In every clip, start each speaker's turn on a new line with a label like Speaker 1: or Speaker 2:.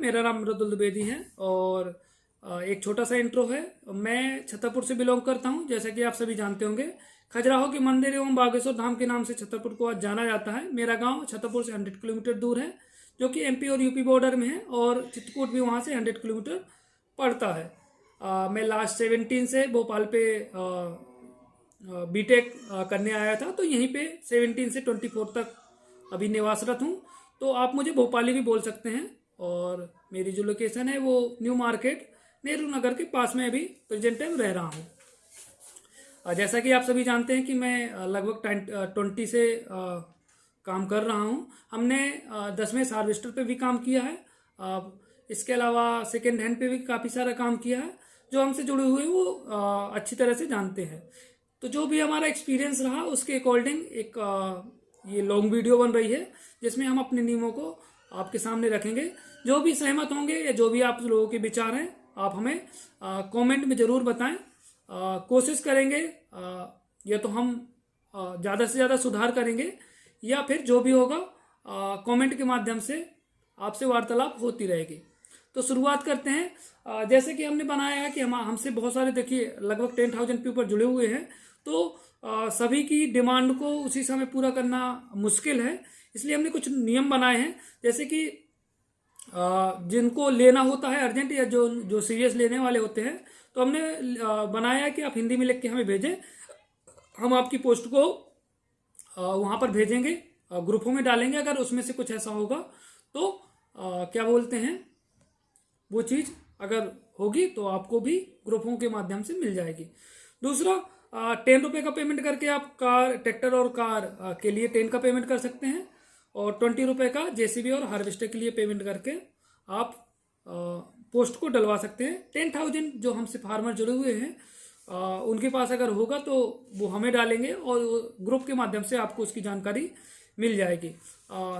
Speaker 1: मेरा नाम मृदुल द्विवेदी है और एक छोटा सा इंट्रो है। मैं छतरपुर से बिलोंग करता हूं। जैसा कि आप सभी जानते होंगे, खजुराहो के मंदिर एवं बागेश्वर धाम के नाम से छतरपुर को आज जाना जाता है। मेरा गांव छतरपुर से 100 किलोमीटर दूर है, जो कि एमपी और यूपी बॉर्डर में है, और चित्रकूट भी वहां से 100 किलोमीटर पड़ता है। मैं लास्ट 17 से भोपाल पे बीटेक करने आया था, तो यहीं पे 17 से 24 तक अभी निवासरत हूँ। तो आप मुझे भोपाली भी बोल सकते हैं। और मेरी जो लोकेशन है वो न्यू मार्केट नेहरू नगर के पास में अभी प्रेजेंट टाइम रह रहा हूँ। जैसा कि आप सभी जानते हैं कि मैं लगभग 20 से काम कर रहा हूँ। हमने 10वें हार्वेस्टर पे भी काम किया है। इसके अलावा सेकेंड हैंड पे भी काफ़ी सारा काम किया है। जो हमसे जुड़े हुए वो अच्छी तरह से जानते हैं। तो जो भी हमारा एक्सपीरियंस रहा उसके अकॉर्डिंग एक ये लॉन्ग वीडियो बन रही है, जिसमें हम अपने नियमों को आपके सामने रखेंगे। जो भी सहमत होंगे या जो भी आप लोगों के विचार हैं, आप हमें कमेंट में ज़रूर बताएं। कोशिश करेंगे या तो हम ज़्यादा से ज़्यादा सुधार करेंगे, या फिर जो भी होगा कमेंट के माध्यम से आपसे वार्तालाप होती रहेगी। तो शुरुआत करते हैं। जैसे कि हमने बनाया है कि हमसे बहुत सारे, देखिए लगभग 10,000 पीपल जुड़े हुए हैं, तो सभी की डिमांड को उसी समय पूरा करना मुश्किल है। इसलिए हमने कुछ नियम बनाए हैं। जैसे कि जिनको लेना होता है अर्जेंट, या जो सीरियस लेने वाले होते हैं, तो हमने बनाया है कि आप हिंदी में लिख के हमें भेजें। हम आपकी पोस्ट को वहाँ पर भेजेंगे, ग्रुपों में डालेंगे। अगर उसमें से कुछ ऐसा होगा तो क्या बोलते हैं, वो चीज़ अगर होगी तो आपको भी ग्रुपों के माध्यम से मिल जाएगी। दूसरा, 10 रुपये का पेमेंट करके आप कार, ट्रैक्टर और कार के लिए 10 का पेमेंट कर सकते हैं, और 20 रुपये का जेसीबी और हार्वेस्टर के लिए पेमेंट करके आप पोस्ट को डलवा सकते हैं। 10,000 जो हमसे फार्मर जुड़े हुए हैं, उनके पास अगर होगा तो वो हमें डालेंगे, और ग्रुप के माध्यम से आपको उसकी जानकारी मिल जाएगी।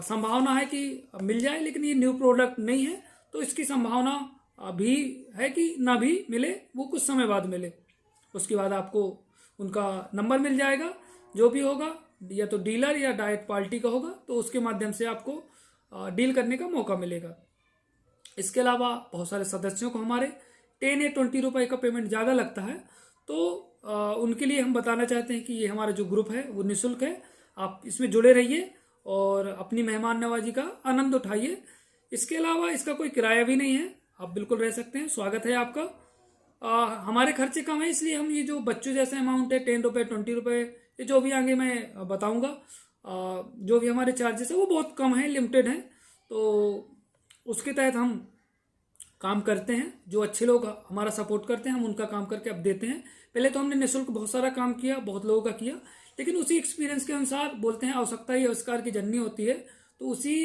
Speaker 1: संभावना है कि मिल जाए, लेकिन ये न्यू प्रोडक्ट नहीं है, तो इसकी संभावना भी है कि ना भी मिले, वो कुछ समय बाद मिले। उसके बाद आपको उनका नंबर मिल जाएगा। जो भी होगा, या तो डीलर या डायरेक्ट पार्टी का होगा, तो उसके माध्यम से आपको डील करने का मौका मिलेगा। इसके अलावा बहुत सारे सदस्यों को हमारे 10 या 20 रुपये का पेमेंट ज़्यादा लगता है, तो उनके लिए हम बताना चाहते हैं कि ये हमारा जो ग्रुप है वो निःशुल्क है। आप इसमें जुड़े रहिए और अपनी मेहमान नवाजी का आनंद उठाइए। इसके अलावा इसका कोई किराया भी नहीं है, आप बिल्कुल रह सकते हैं। स्वागत है आपका। हमारे खर्चे कम है, इसलिए हम ये जो बच्चों जैसे अमाउंट है 10 रुपये, 20 रुपये, ये जो भी आगे मैं बताऊंगा, जो भी हमारे चार्जेस है वो बहुत कम है, लिमिटेड है। तो उसके तहत हम काम करते हैं। जो अच्छे लोग हमारा सपोर्ट करते हैं, हम उनका काम करके अब देते हैं। पहले तो हमने निःशुल्क बहुत सारा काम किया, बहुत लोगों का किया, लेकिन उसी एक्सपीरियंस के अनुसार बोलते हैं आवश्यकता ही आविष्कार की जननी होती है। तो उसी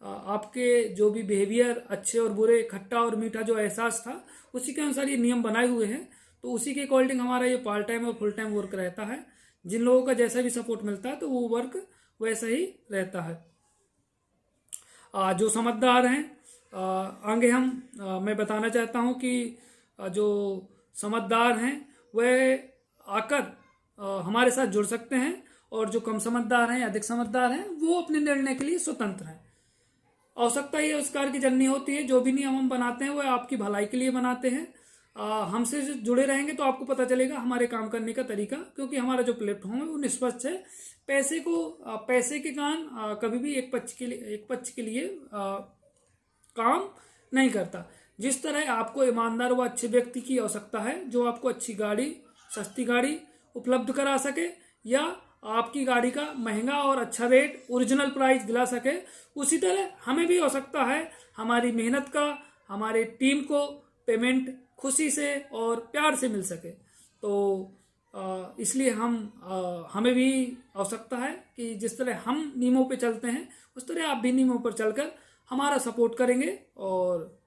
Speaker 1: आपके जो भी बिहेवियर, अच्छे और बुरे, खट्टा और मीठा जो एहसास था, उसी के अनुसार ये नियम बनाए हुए हैं। तो उसी के अकॉर्डिंग हमारा ये पार्ट टाइम और फुल टाइम वर्क रहता है। जिन लोगों का जैसा भी सपोर्ट मिलता है तो वो वर्क वैसा ही रहता है। जो समझदार हैं, आगे मैं बताना चाहता हूँ कि जो समझदार हैं वह आकर हमारे साथ जुड़ सकते हैं, और जो कम समझदार हैं या अधिक समझदार हैं वो अपने निर्णय के लिए स्वतंत्र हैं। आवश्यकता ही आविष्कार की जननी होती है। जो भी नियम हम बनाते हैं वह आपकी भलाई के लिए बनाते हैं। हमसे जुड़े रहेंगे तो आपको पता चलेगा हमारे काम करने का तरीका, क्योंकि हमारा जो प्लेटफॉर्म है वो निष्पक्ष है। पैसे के कारण कभी भी एक पक्ष के लिए काम नहीं करता। जिस तरह आपको ईमानदार व अच्छे व्यक्ति की आवश्यकता है, जो आपको अच्छी गाड़ी, सस्ती गाड़ी उपलब्ध करा सके, या आपकी गाड़ी का महंगा और अच्छा रेट, ओरिजिनल प्राइस दिला सके, उसी तरह हमें भी आवश्यकता है हमारी मेहनत का, हमारे टीम को पेमेंट खुशी से और प्यार से मिल सके। तो इसलिए हमें भी आवश्यकता है कि जिस तरह हम नियमों पे चलते हैं, उस तरह आप भी नियमों पर चलकर हमारा सपोर्ट करेंगे। और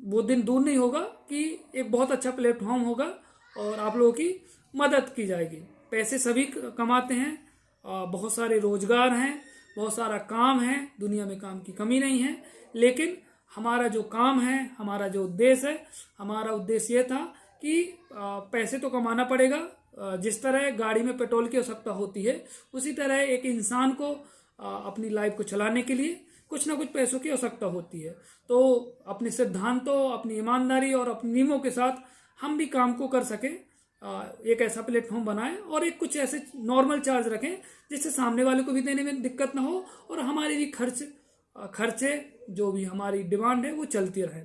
Speaker 1: वो दिन दूर नहीं होगा कि एक बहुत अच्छा प्लेटफॉर्म होगा और आप लोगों की मदद की जाएगी। पैसे सभी कमाते हैं, बहुत सारे रोजगार हैं, बहुत सारा काम है, दुनिया में काम की कमी नहीं है। लेकिन हमारा जो काम है, हमारा जो उद्देश्य है, हमारा उद्देश्य ये था कि पैसे तो कमाना पड़ेगा। जिस तरह गाड़ी में पेट्रोल की आवश्यकता होती है, उसी तरह एक इंसान को अपनी लाइफ को चलाने के लिए कुछ ना कुछ पैसों की आवश्यकता होती है। तो अपने सिद्धांतों, अपनी ईमानदारी और अपने नियमों के साथ हम भी काम को कर सकें, एक ऐसा प्लेटफॉर्म बनाएं और एक कुछ ऐसे नॉर्मल चार्ज रखें जिससे सामने वाले को भी देने में दिक्कत ना हो और हमारी भी खर्चे जो भी हमारी डिमांड है वो चलती रहे।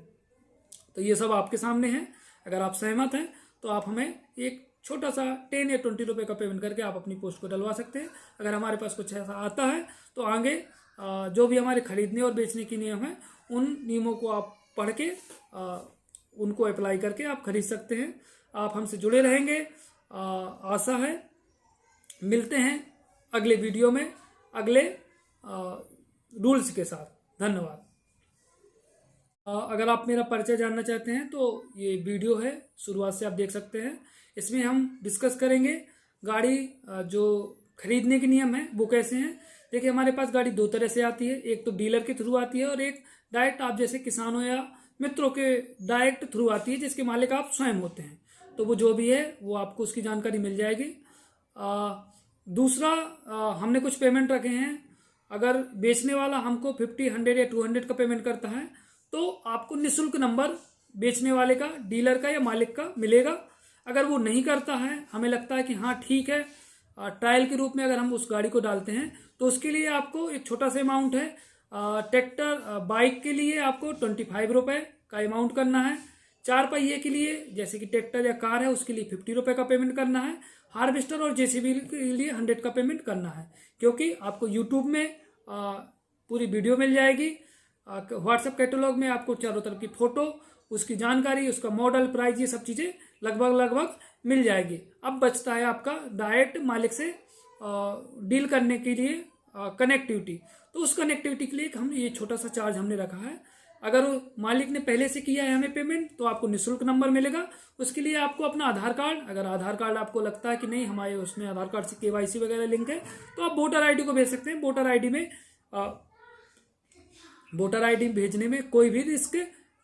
Speaker 1: तो ये सब आपके सामने है। अगर आप सहमत हैं तो आप हमें एक छोटा सा 10 या 20 रुपये का पेमेंट करके आप अपनी पोस्ट को डलवा सकते हैं। अगर हमारे पास कुछ ऐसा आता है तो आगे जो भी हमारे खरीदने और बेचने की नियम है उन नियमों को आप पढ़ के उनको अप्लाई करके आप खरीद सकते हैं। आप हमसे जुड़े रहेंगे, आशा है। मिलते हैं अगले वीडियो में अगले रूल्स के साथ। धन्यवाद। अगर आप मेरा परिचय जानना चाहते हैं तो ये वीडियो है, शुरुआत से आप देख सकते हैं। इसमें हम डिस्कस करेंगे गाड़ी जो खरीदने के नियम है वो कैसे हैं। देखिए, हमारे पास गाड़ी दो तरह से आती है, एक तो डीलर के थ्रू आती है और एक डायरेक्ट आप जैसे किसानों या मित्रों के डायरेक्ट थ्रू आती है जिसके मालिक आप स्वयं होते हैं। तो वो जो भी है वो आपको उसकी जानकारी मिल जाएगी। दूसरा, हमने कुछ पेमेंट रखे हैं। अगर बेचने वाला हमको 50, 100 या 200 का पेमेंट करता है तो आपको निःशुल्क नंबर बेचने वाले का, डीलर का या मालिक का मिलेगा। अगर वो नहीं करता है, हमें लगता है कि हाँ ठीक है, ट्रायल के रूप में अगर हम उस गाड़ी को डालते हैं तो उसके लिए आपको एक छोटा सा अमाउंट है। ट्रैक्टर बाइक के लिए आपको 25 रुपये का अमाउंट करना है। 4 पहिए के लिए जैसे कि ट्रैक्टर या कार है उसके लिए 50 रुपये का पेमेंट करना है। हार्वेस्टर और जेसीबी के लिए 100 का पेमेंट करना है, क्योंकि आपको यूट्यूब में पूरी वीडियो मिल जाएगी। व्हाट्सएप कैटलॉग में आपको चारों तरफ की फोटो, उसकी जानकारी, उसका मॉडल, प्राइस, ये सब चीज़ें लगभग मिल जाएगी। अब बचता है आपका डायरेक्ट मालिक से डील करने के लिए कनेक्टिविटी। तो उस कनेक्टिविटी के लिए हम ये छोटा सा चार्ज हमने रखा है। अगर मालिक ने पहले से किया है हमें पेमेंट तो आपको निःशुल्क नंबर मिलेगा। उसके लिए आपको अपना आधार कार्ड, अगर आधार कार्ड आपको लगता है कि नहीं हमारे उसमें आधार कार्ड से KYC वगैरह लिंक है तो आप वोटर ID को भेज सकते हैं। वोटर ID भेजने में कोई भी रिस्क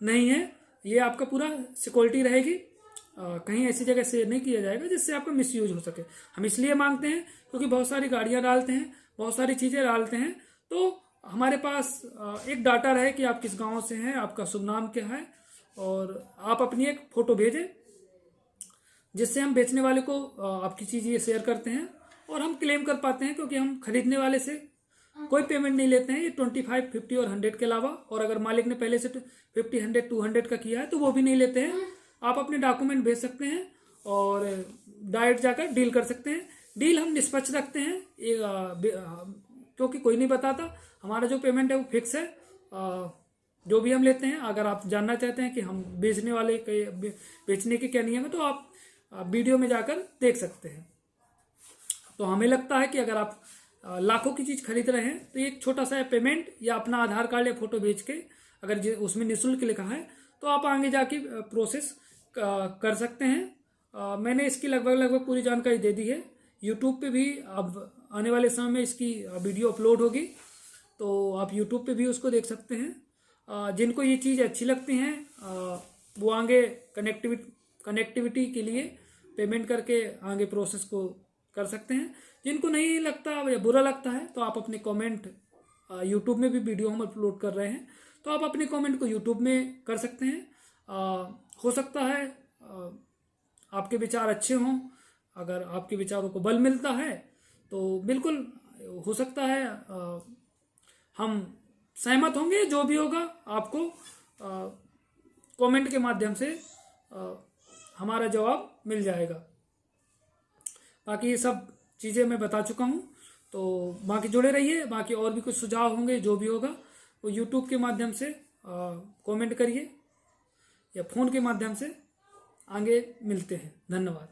Speaker 1: नहीं है। ये आपका पूरा सिक्योरिटी रहेगी, कहीं ऐसी जगह शेयर नहीं किया जाएगा जिससे आपका मिसयूज हो सके। हम इसलिए मांगते हैं क्योंकि बहुत सारी गाड़ियां डालते हैं, बहुत सारी चीज़ें डालते हैं, तो हमारे पास एक डाटा रहे कि आप किस गांव से हैं, आपका शुभ नाम क्या है, और आप अपनी एक फ़ोटो भेजें जिससे हम बेचने वाले को आपकी चीज़ ये शेयर करते हैं और हम क्लेम कर पाते हैं, क्योंकि हम खरीदने वाले से कोई पेमेंट नहीं लेते हैं, ये 25, 50 और 100 के अलावा। और अगर मालिक ने पहले से 50, 100, 200 का किया है तो वो भी नहीं लेते हैं। आप अपने डॉक्यूमेंट भेज सकते हैं और डायरेक्ट जाकर डील कर सकते हैं। डील हम निष्पक्ष रखते हैं, क्योंकि कोई नहीं बताता। हमारा जो पेमेंट है वो फिक्स है, जो भी हम लेते हैं। अगर आप जानना चाहते हैं कि हम बेचने के क्या नियम है तो आप वीडियो में जाकर देख सकते हैं। तो हमें लगता है कि अगर आप लाखों की चीज़ खरीद रहे हैं तो एक छोटा सा पेमेंट या अपना आधार कार्ड या फोटो भेज के, अगर उसमें निःशुल्क लिखा है तो आप आगे जाके प्रोसेस कर सकते हैं। मैंने इसकी लगभग पूरी जानकारी दे दी है। यूट्यूब पे भी अब आने वाले समय में इसकी वीडियो अपलोड होगी, तो आप यूट्यूब पे भी उसको देख सकते हैं। जिनको ये चीज़ अच्छी लगती हैं वो आगे कनेक्टिविटी के लिए पेमेंट करके आगे प्रोसेस को कर सकते हैं। जिनको नहीं लगता या बुरा लगता है तो आप अपने कमेंट, यूट्यूब में भी वीडियो हम अपलोड कर रहे हैं तो आप अपने कमेंट को यूट्यूब में कर सकते हैं। हो सकता है आपके विचार अच्छे हों, अगर आपके विचारों को बल मिलता है तो बिल्कुल हो सकता है हम सहमत होंगे। जो भी होगा आपको कमेंट के माध्यम से हमारा जवाब मिल जाएगा। बाकी ये सब चीज़ें मैं बता चुका हूँ, तो बाकी जुड़े रहिए। बाकी और भी कुछ सुझाव होंगे, जो भी होगा वो यूट्यूब के माध्यम से कमेंट करिए या फ़ोन के माध्यम से आगे मिलते हैं। धन्यवाद।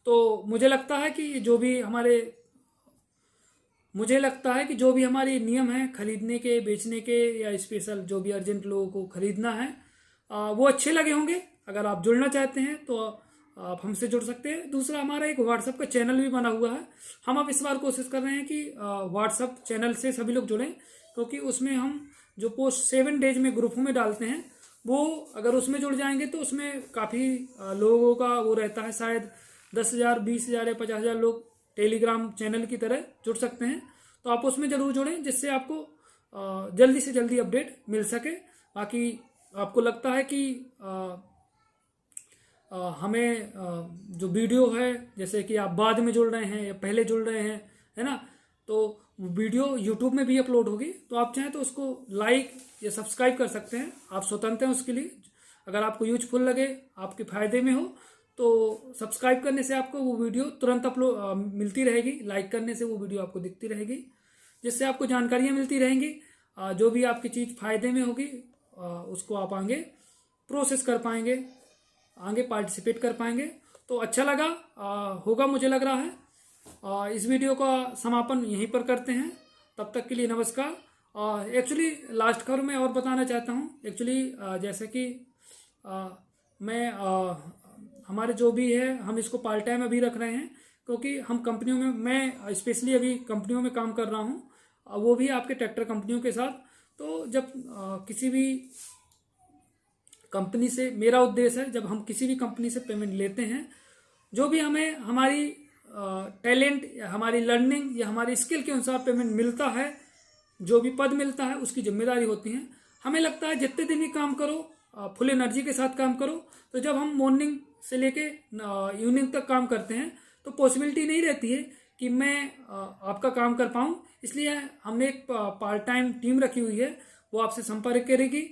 Speaker 1: तो मुझे लगता है कि जो भी हमारे नियम हैं खरीदने के, बेचने के, या स्पेशल जो भी अर्जेंट लोगों को खरीदना है वो अच्छे लगे होंगे। अगर आप जुड़ना चाहते हैं तो आप हमसे जुड़ सकते हैं। दूसरा, हमारा एक व्हाट्सएप का चैनल भी बना हुआ है। हम अब इस बार कोशिश कर रहे हैं कि व्हाट्सएप चैनल से सभी लोग जुड़ें, क्योंकि उसमें हम जो पोस्ट 7 डेज में ग्रुपों में डालते हैं वो अगर उसमें जुड़ जाएंगे तो उसमें काफ़ी लोगों का वो रहता है। शायद 10,000, 20,000 या 50,000 लोग टेलीग्राम चैनल की तरह जुड़ सकते हैं। तो आप उसमें ज़रूर जुड़ें, जिससे आपको जल्दी से जल्दी अपडेट मिल सके। बाकी आपको लगता है कि हमें जो वीडियो है, जैसे कि आप बाद में जुड़ रहे हैं या पहले जुड़ रहे हैं, है ना, तो वीडियो यूट्यूब में भी अपलोड होगी, तो आप चाहें तो उसको लाइक या सब्सक्राइब कर सकते हैं। आप स्वतंत्र हैं उसके लिए। अगर आपको यूजफुल लगे, आपके फायदे में हो, तो सब्सक्राइब करने से आपको वो वीडियो तुरंत अपलोड मिलती रहेगी। लाइक करने से वो वीडियो आपको दिखती रहेगी, जिससे आपको जानकारियाँ मिलती रहेंगी। जो भी आपकी चीज़ फायदे में होगी उसको आप आगे प्रोसेस कर पाएंगे, आगे पार्टिसिपेट कर पाएंगे। तो अच्छा लगा होगा, मुझे लग रहा है। इस वीडियो का समापन यहीं पर करते हैं। तब तक के लिए नमस्कार। एक्चुअली लास्ट खबर मैं और बताना चाहता हूँ। एक्चुअली जैसे कि मैं हमारे जो भी है, हम इसको पार्ट टाइम अभी रख रहे हैं, क्योंकि हम कंपनियों में, मैं स्पेशली अभी कंपनियों में काम कर रहा हूँ, वो भी आपके ट्रैक्टर कंपनियों के साथ। तो जब किसी भी कंपनी से, मेरा उद्देश्य है, जब हम किसी भी कंपनी से पेमेंट लेते हैं, जो भी हमें हमारी टैलेंट या हमारी लर्निंग या हमारी स्किल के अनुसार पेमेंट मिलता है, जो भी पद मिलता है, उसकी जिम्मेदारी होती है। हमें लगता है जितने दिन भी काम करो, फुल एनर्जी के साथ काम करो। तो जब हम मॉर्निंग से लेके इवनिंग तक काम करते हैं, तो पॉसिबिलिटी नहीं रहती है कि मैं आपका काम कर पाऊँ। इसलिए हमने एक पार्ट टाइम टीम रखी हुई है, वो आपसे संपर्क करेगी।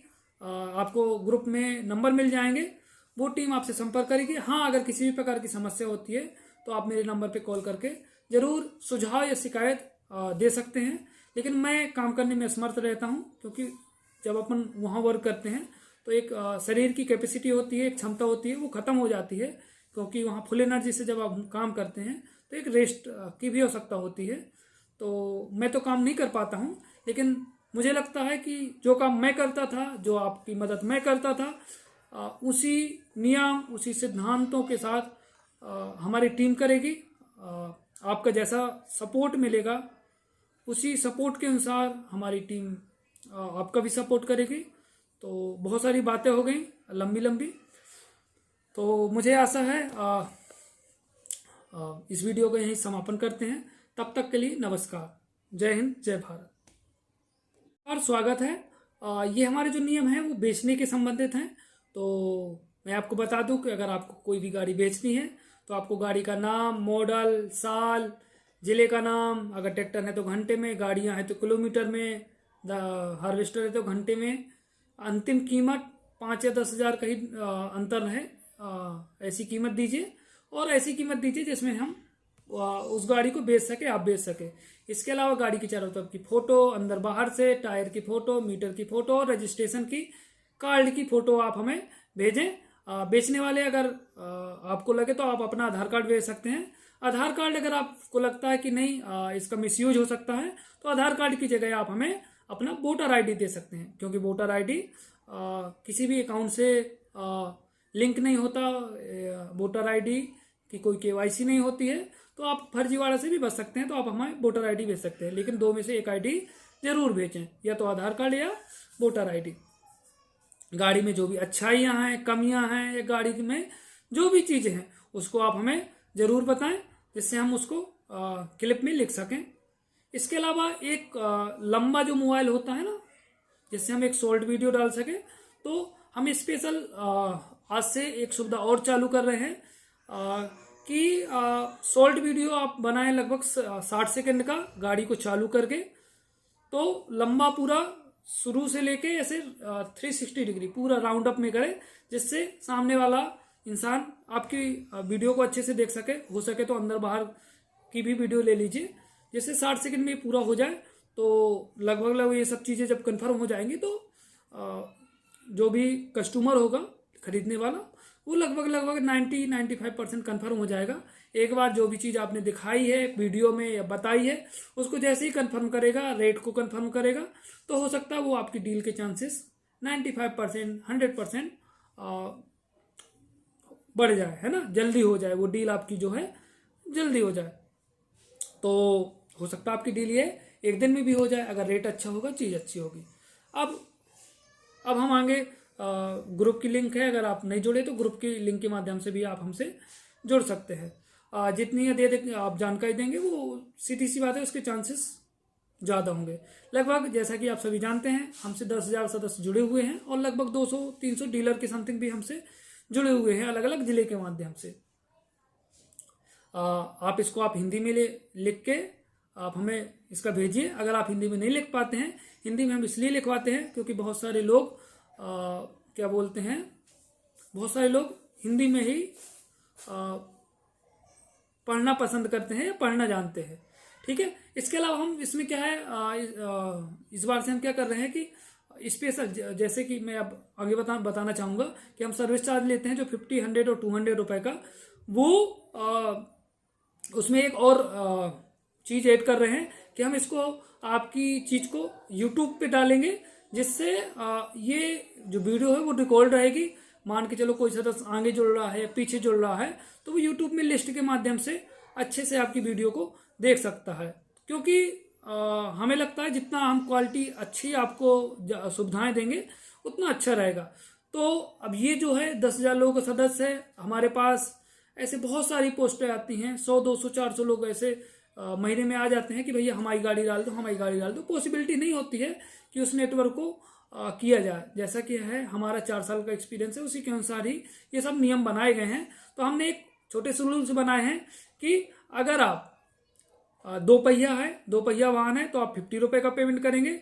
Speaker 1: आपको ग्रुप में नंबर मिल जाएंगे, वो टीम आपसे संपर्क करेगी। हाँ, अगर किसी भी प्रकार की समस्या होती है तो आप मेरे नंबर पे कॉल करके ज़रूर सुझाव या शिकायत दे सकते हैं। लेकिन मैं काम करने में असमर्थ रहता हूँ, क्योंकि जब अपन वहाँ वर्क करते हैं तो एक शरीर की कैपेसिटी होती है, एक क्षमता होती है, वो ख़त्म हो जाती है। क्योंकि वहाँ फुल एनर्जी से जब आप काम करते हैं तो एक रेस्ट की भी आवश्यकता होती है। तो मैं तो काम नहीं कर पाता हूँ, लेकिन मुझे लगता है कि जो काम मैं करता था, जो आपकी मदद मैं करता था, उसी नियम, उसी सिद्धांतों के साथ हमारी टीम करेगी। आपका जैसा सपोर्ट मिलेगा, उसी सपोर्ट के अनुसार हमारी टीम आपका भी सपोर्ट करेगी। तो बहुत सारी बातें हो गई लंबी लंबी, तो मुझे आशा है इस वीडियो का यहीं समापन करते हैं। तब तक के लिए नमस्कार। जय हिंद, जय भारत। और स्वागत है। ये हमारे जो नियम हैं वो बेचने के संबंधित हैं। तो मैं आपको बता दूं कि अगर आपको कोई भी गाड़ी बेचनी है, तो आपको गाड़ी का नाम, मॉडल, साल, जिले का नाम, अगर ट्रैक्टर है तो घंटे में, गाड़ियां हैं तो किलोमीटर में, हार्वेस्टर है तो घंटे में, अंतिम कीमत 5 या 10 हज़ार कहीं अंतर है, ऐसी कीमत दीजिए। और ऐसी कीमत दीजिए जिसमें हम उस गाड़ी को बेच सके, आप बेच सके। इसके अलावा गाड़ी की चारों तरफ की फोटो, अंदर बाहर से टायर की फोटो, मीटर की फोटो और रजिस्ट्रेशन की कार्ड की फोटो आप हमें भेजें। बेचने वाले अगर आपको लगे तो आप अपना आधार कार्ड भेज सकते हैं। आधार कार्ड अगर आपको लगता है कि नहीं इसका मिसयूज हो सकता है, तो आधार कार्ड की जगह आप हमें अपना वोटर आईडी दे सकते हैं, क्योंकि वोटर आईडी किसी भी अकाउंट से लिंक नहीं होता। वोटर आईडी की कोई केवाईसी नहीं होती है, तो आप फर्जीवाड़ा से भी बच सकते हैं। तो आप हमें वोटर आईडी भेज सकते हैं, लेकिन 2 में से एक आईडी जरूर भेजें, या तो आधार कार्ड या वोटर आईडी। गाड़ी में जो भी अच्छाइयाँ हैं, कमियां हैं, या गाड़ी में जो भी चीज़ें हैं, उसको आप हमें ज़रूर बताएं, जिससे हम उसको क्लिप में लिख सकें। इसके अलावा एक लंबा जो मोबाइल होता है ना, जिससे हम एक शॉर्ट वीडियो डाल सकें, तो हम स्पेशल आज से एक सुविधा और चालू कर रहे हैं कि शॉर्ट वीडियो आप बनाएं लगभग 60 सेकंड का, गाड़ी को चालू करके। तो लंबा पूरा शुरू से लेके ऐसे 360 डिग्री पूरा राउंड अप में करें, जिससे सामने वाला इंसान आपकी वीडियो को अच्छे से देख सके। हो सके तो अंदर बाहर की भी वीडियो ले लीजिए, जिससे 60 सेकंड में पूरा हो जाए। तो लगभग ये सब चीज़ें जब कंफर्म हो जाएंगी, तो जो भी कस्टमर होगा खरीदने वाला, वो लगभग 90-95% कन्फर्म हो जाएगा। एक बार जो भी चीज़ आपने दिखाई है वीडियो में या बताई है, उसको जैसे ही कंफर्म करेगा, रेट को कंफर्म करेगा, तो हो सकता है वो आपकी डील के चांसेस 95%, 100% बढ़ जाए, है ना, जल्दी हो जाए, वो डील आपकी जो है जल्दी हो जाए। तो हो सकता है आपकी डील ये 1 दिन में भी हो जाए, अगर रेट अच्छा होगा, चीज़ अच्छी होगी। अब हम आगे ग्रुप की लिंक है, अगर आप नहीं जुड़े तो ग्रुप की लिंक के माध्यम से भी आप हमसे जुड़ सकते हैं। जितनी दे आप जानकारी देंगे, वो सीधी सी बात है, उसके चांसेस ज़्यादा होंगे। लगभग जैसा कि आप सभी जानते हैं, हमसे 10,000 सदस्य जुड़े हुए हैं और लगभग 200-300 डीलर के समथिंग भी हमसे जुड़े हुए हैं अलग अलग जिले के माध्यम से। आप इसको आप हिंदी में लिख के आप हमें इसका भेजिए। अगर आप हिंदी में नहीं लिख पाते हैं, हिंदी में हम इसलिए लिखवाते हैं क्योंकि बहुत सारे लोग क्या बोलते हैं, बहुत सारे लोग हिंदी में ही पढ़ना पसंद करते हैं या पढ़ना जानते हैं। ठीक है, इसके अलावा हम इसमें क्या है, इस बार से हम क्या कर रहे हैं कि स्पेशल, जैसे कि मैं अब आगे बताना चाहूँगा कि हम सर्विस चार्ज लेते हैं जो 50, 100 और 200 रुपए का, वो उसमें एक और चीज़ ऐड कर रहे हैं कि हम इसको आपकी चीज़ को यूट्यूब पे डालेंगे, जिससे ये जो वीडियो है वो रिकॉर्ड रहेगी। मान के चलो कोई सदस्य आगे जुड़ रहा है, पीछे जुड़ रहा है, तो वो यूट्यूब में लिस्ट के माध्यम से अच्छे से आपकी वीडियो को देख सकता है। क्योंकि हमें लगता है जितना हम क्वालिटी अच्छी आपको सुविधाएं देंगे उतना अच्छा रहेगा। तो अब ये जो है 10,000 लोगों का सदस्य है हमारे पास। ऐसे बहुत सारी पोस्टें आती हैं, 100, 200, 400 लोग ऐसे महीने में आ जाते हैं कि भैया हमारी गाड़ी डाल दो, हमारी गाड़ी डाल दो। पॉसिबिलिटी नहीं होती है कि उस नेटवर्क को किया जाए। जैसा कि है हमारा 4 साल का एक्सपीरियंस है, उसी के अनुसार ही ये सब नियम बनाए गए हैं। तो हमने एक छोटे से रूल्स बनाए हैं कि अगर आप 2 पहिया है, 2 पहिया वाहन है तो आप 50 रुपए का पेमेंट करेंगे।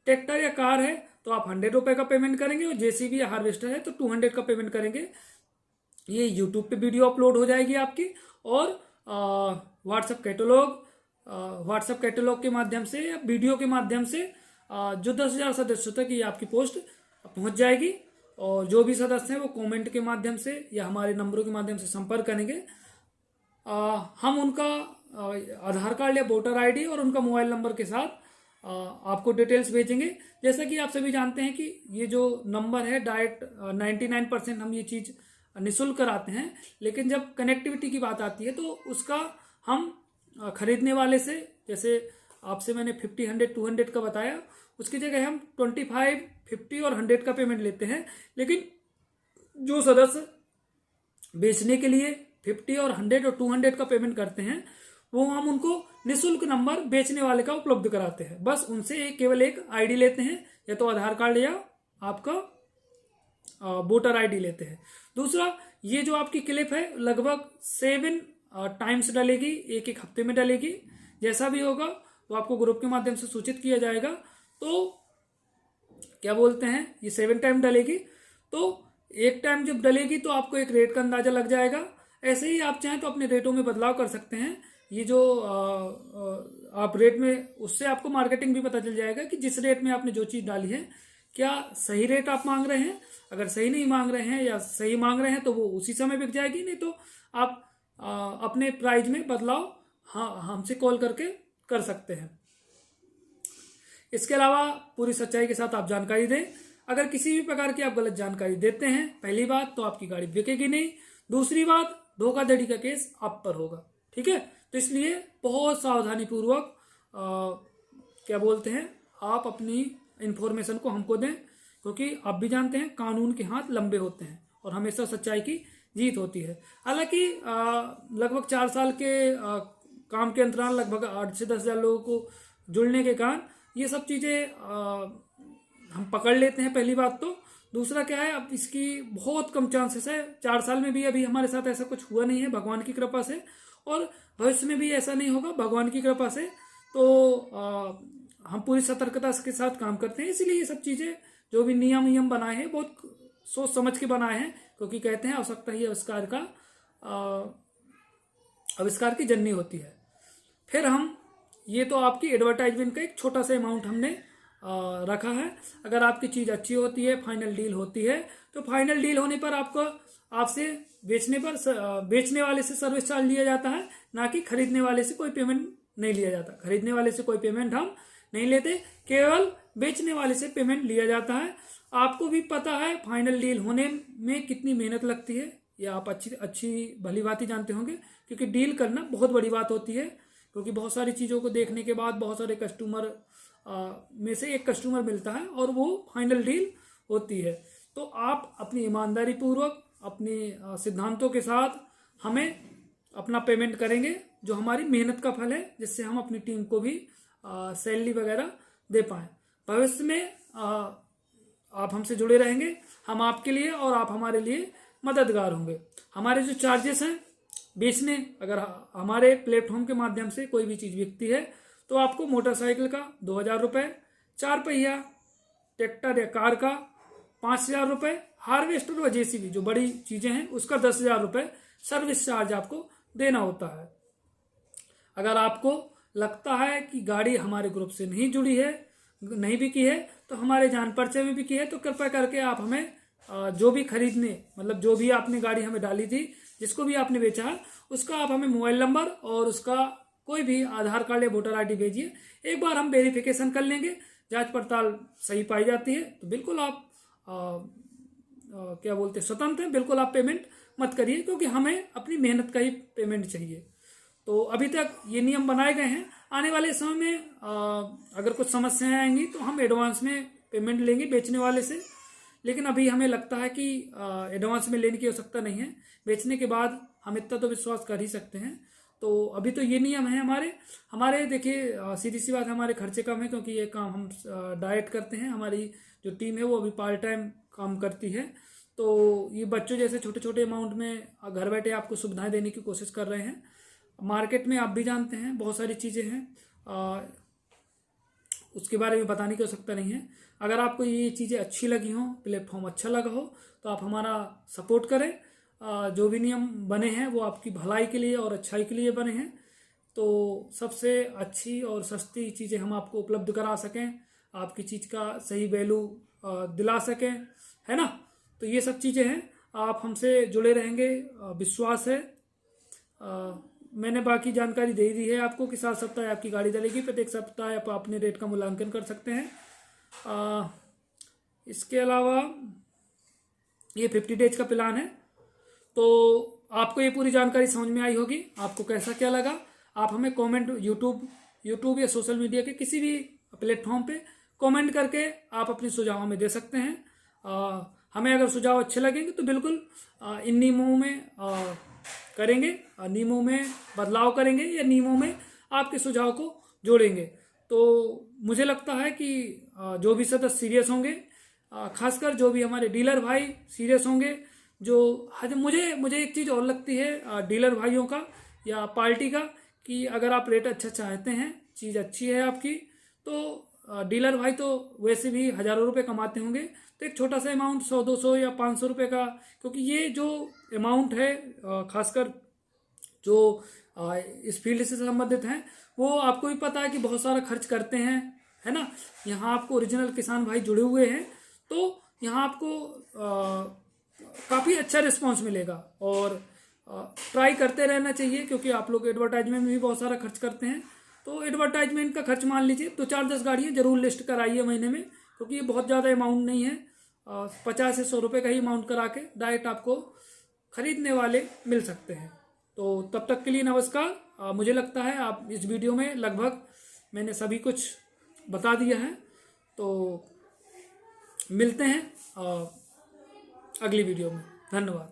Speaker 1: ट्रैक्टर या कार है तो आप 100 रुपए का पेमेंट करेंगे, और जेसीबी या हार्वेस्टर है तो 200 का पेमेंट करेंगे। ये यूट्यूब पे वीडियो अपलोड हो जाएगी आपकी, और व्हाट्सएप कैटलॉग के माध्यम से या वीडियो के माध्यम से जो 10,000 सदस्यों तक ये आपकी पोस्ट पहुंच जाएगी। और जो भी सदस्य हैं वो कमेंट के माध्यम से या हमारे नंबरों के माध्यम से संपर्क करेंगे। हम उनका आधार कार्ड या वोटर आईडी और उनका मोबाइल नंबर के साथ आपको डिटेल्स भेजेंगे। जैसा कि आप सभी जानते हैं कि ये जो नंबर है डायरेक्ट 99% हम ये चीज़ निःशुल्क कराते हैं, लेकिन जब कनेक्टिविटी की बात आती है तो उसका हम खरीदने वाले से, जैसे आपसे मैंने 50, 100, 200 का बताया, उसकी जगह हम 25, 50 और 100 का पेमेंट लेते हैं। लेकिन जो सदस्य बेचने के लिए 50 और 100 और 200 का पेमेंट करते हैं, वो हम उनको निःशुल्क नंबर बेचने वाले का उपलब्ध कराते हैं। बस उनसे केवल एक आईडी लेते हैं, या तो आधार कार्ड या आपका वोटर आईडी लेते हैं। दूसरा, ये जो आपकी क्लिप है लगभग 7 टाइम्स डलेगी, एक हफ्ते में डलेगी। जैसा भी होगा वो आपको ग्रुप के माध्यम से सूचित किया जाएगा। तो क्या बोलते हैं, ये 7 टाइम डलेगी। तो एक टाइम जब डलेगी तो आपको एक रेट का अंदाजा लग जाएगा। ऐसे ही आप चाहें तो अपने रेटों में बदलाव कर सकते हैं। ये जो आप रेट में, उससे आपको मार्केटिंग भी पता चल जाएगा कि जिस रेट में आपने जो चीज़ डाली है क्या सही रेट आप मांग रहे हैं। अगर सही नहीं मांग रहे हैं या सही मांग रहे हैं तो वो उसी समय बिक जाएगी, नहीं तो आप अपने प्राइस में बदलाव हमसे कॉल करके कर सकते हैं। इसके अलावा पूरी सच्चाई के साथ आप जानकारी दें। अगर किसी भी प्रकार की आप गलत जानकारी देते हैं, पहली बात तो आपकी गाड़ी बिकेगी नहीं, दूसरी बात धोखाधड़ी का केस आप पर होगा। ठीक है, तो इसलिए बहुत सावधानी पूर्वक क्या बोलते हैं, आप अपनी इंफॉर्मेशन को हमको दें, क्योंकि आप भी जानते हैं कानून के हाथ लंबे होते हैं और हमेशा सच्चाई की जीत होती है। हालांकि लगभग 4 साल के काम के अंतराल लगभग 8 से 10,000 लोगों को जुड़ने के कारण ये सब चीज़ें हम पकड़ लेते हैं, पहली बात तो। दूसरा क्या है, अब इसकी बहुत कम चांसेस है। 4 साल में भी अभी हमारे साथ ऐसा कुछ हुआ नहीं है भगवान की कृपा से, और भविष्य में भी ऐसा नहीं होगा भगवान की कृपा से। तो हम पूरी सतर्कता के साथ काम करते हैं। इसीलिए ये सब चीज़ें जो भी नियम बनाए हैं बहुत सोच समझ के बनाए हैं, क्योंकि कहते हैं आवश्यकता ही आविष्कार की जननी होती है। फिर हम ये तो आपकी एडवर्टाइजमेंट का एक छोटा सा अमाउंट हमने रखा है। अगर आपकी चीज़ अच्छी होती है, फाइनल डील होती है, तो फाइनल डील होने पर आपसे बेचने वाले से सर्विस चार्ज लिया जाता है, ना कि खरीदने वाले से कोई पेमेंट नहीं लिया जाता। खरीदने वाले से कोई पेमेंट हम नहीं लेते, केवल बेचने वाले से पेमेंट लिया जाता है। आपको भी पता है फाइनल डील होने में कितनी मेहनत लगती है, या आप अच्छी भली बात ही जानते होंगे, क्योंकि डील करना बहुत बड़ी बात होती है। क्योंकि बहुत सारी चीज़ों को देखने के बाद बहुत सारे कस्टमर में से एक कस्टमर मिलता है और वो फाइनल डील होती है। तो आप अपनी ईमानदारी पूर्वक अपने सिद्धांतों के साथ हमें अपना पेमेंट करेंगे, जो हमारी मेहनत का फल है, जिससे हम अपनी टीम को भी सैलरी वगैरह दे पाएँ। भविष्य में आप हमसे जुड़े रहेंगे, हम आपके लिए और आप हमारे लिए मददगार होंगे। हमारे जो चार्जेस हैं बेचने, अगर हमारे प्लेटफॉर्म के माध्यम से कोई भी चीज़ बिकती है तो आपको मोटरसाइकिल का 2,000 रुपये, 4 पहिया ट्रैक्टर या कार का 5,000 रुपये, हार्वेस्टर व जेसीबी जो बड़ी चीज़ें हैं उसका 10,000 रुपये सर्विस चार्ज आपको देना होता है। अगर आपको लगता है कि गाड़ी हमारे ग्रुप से नहीं जुड़ी है, नहीं बिकी है, तो हमारे जान परिचय में बिकी है, तो कृपया करके आप हमें जो भी खरीदने, मतलब जो भी आपने गाड़ी हमें डाली थी, जिसको भी आपने बेचा है, उसका आप हमें मोबाइल नंबर और उसका कोई भी आधार कार्ड या वोटर ID भेजिए। एक बार हम वेरिफिकेशन कर लेंगे, जांच पड़ताल सही पाई जाती है तो बिल्कुल आप क्या बोलते हैं, स्वतंत्र हैं, बिल्कुल आप पेमेंट मत करिए, क्योंकि हमें अपनी मेहनत का ही पेमेंट चाहिए। तो अभी तक ये नियम बनाए गए हैं। आने वाले समय में अगर कुछ समस्याएं आएंगी तो हम एडवांस में पेमेंट लेंगे बेचने वाले से, लेकिन अभी हमें लगता है कि एडवांस में लेने की आवश्यकता नहीं है। बेचने के बाद हम इतना तो विश्वास कर ही सकते हैं। तो अभी तो ये नियम है हमारे देखिए, सीधी सी बात है, हमारे खर्चे कम है, क्योंकि ये काम हम डायरेक्ट करते हैं। हमारी जो टीम है वो अभी पार्ट टाइम काम करती है। तो ये बच्चों जैसे छोटे छोटे अमाउंट में घर बैठे आपको सुविधाएं देने की कोशिश कर रहे हैं। मार्केट में आप भी जानते हैं बहुत सारी चीज़ें हैं, उसके बारे में बताने की आवश्यकता नहीं है। अगर आपको ये चीज़ें अच्छी लगी हों, प्लेटफॉर्म अच्छा लगा हो, तो आप हमारा सपोर्ट करें। जो भी नियम बने हैं वो आपकी भलाई के लिए और अच्छाई के लिए बने हैं। तो सबसे अच्छी और सस्ती चीज़ें हम आपको उपलब्ध करा सकें, आपकी चीज़ का सही वैल्यू दिला सकें, है ना। तो ये सब चीज़ें हैं, आप हमसे जुड़े रहेंगे, विश्वास है। मैंने बाकी जानकारी दे दी है आपको कि 7 सप्ताह आपकी गाड़ी चलेगी। प्रत्येक सप्ताह आप अपने रेट का मूल्यांकन कर सकते हैं। इसके अलावा ये 50 डेज का प्लान है। तो आपको ये पूरी जानकारी समझ में आई होगी। आपको कैसा क्या लगा, आप हमें कमेंट यूट्यूब या सोशल मीडिया के किसी भी प्लेटफॉर्म पे कमेंट करके आप अपने सुझाव हमें दे सकते हैं। हमें अगर सुझाव अच्छे लगेंगे तो बिल्कुल इन नियमों में करेंगे, नियमों में बदलाव करेंगे या नियमों में आपके सुझाव को जोड़ेंगे। तो मुझे लगता है कि जो भी सदस्य सीरियस होंगे, खासकर जो भी हमारे डीलर भाई सीरियस होंगे, जो मुझे एक चीज़ और लगती है डीलर भाइयों का या पार्टी का, कि अगर आप रेट अच्छा चाहते हैं, चीज़ अच्छी है आपकी, तो डीलर भाई तो वैसे भी हज़ारों रुपए कमाते होंगे, तो एक छोटा सा अमाउंट 100, 200 या 500 रुपये का, क्योंकि ये जो अमाउंट है खासकर जो इस फील्ड से संबंधित हैं, वो आपको भी पता है कि बहुत सारा खर्च करते हैं, है ना। यहाँ आपको ओरिजिनल किसान भाई जुड़े हुए हैं, तो यहाँ आपको काफ़ी अच्छा रिस्पांस मिलेगा। और ट्राई करते रहना चाहिए, क्योंकि आप लोग एडवर्टाइजमेंट में भी बहुत सारा खर्च करते हैं। तो एडवर्टाइजमेंट का खर्च मान लीजिए, 2-4-10 गाड़ियाँ जरूर लिस्ट कराइए महीने में, क्योंकि ये बहुत ज़्यादा अमाउंट नहीं है। 50 से 100 रुपये का ही अमाउंट करा के डायरेक्ट आपको खरीदने वाले मिल सकते हैं। तो तब तक के लिए नमस्कार। मुझे लगता है आप इस वीडियो में लगभग मैंने सभी कुछ बता दिया है। तो मिलते हैं अगली वीडियो में। धन्यवाद।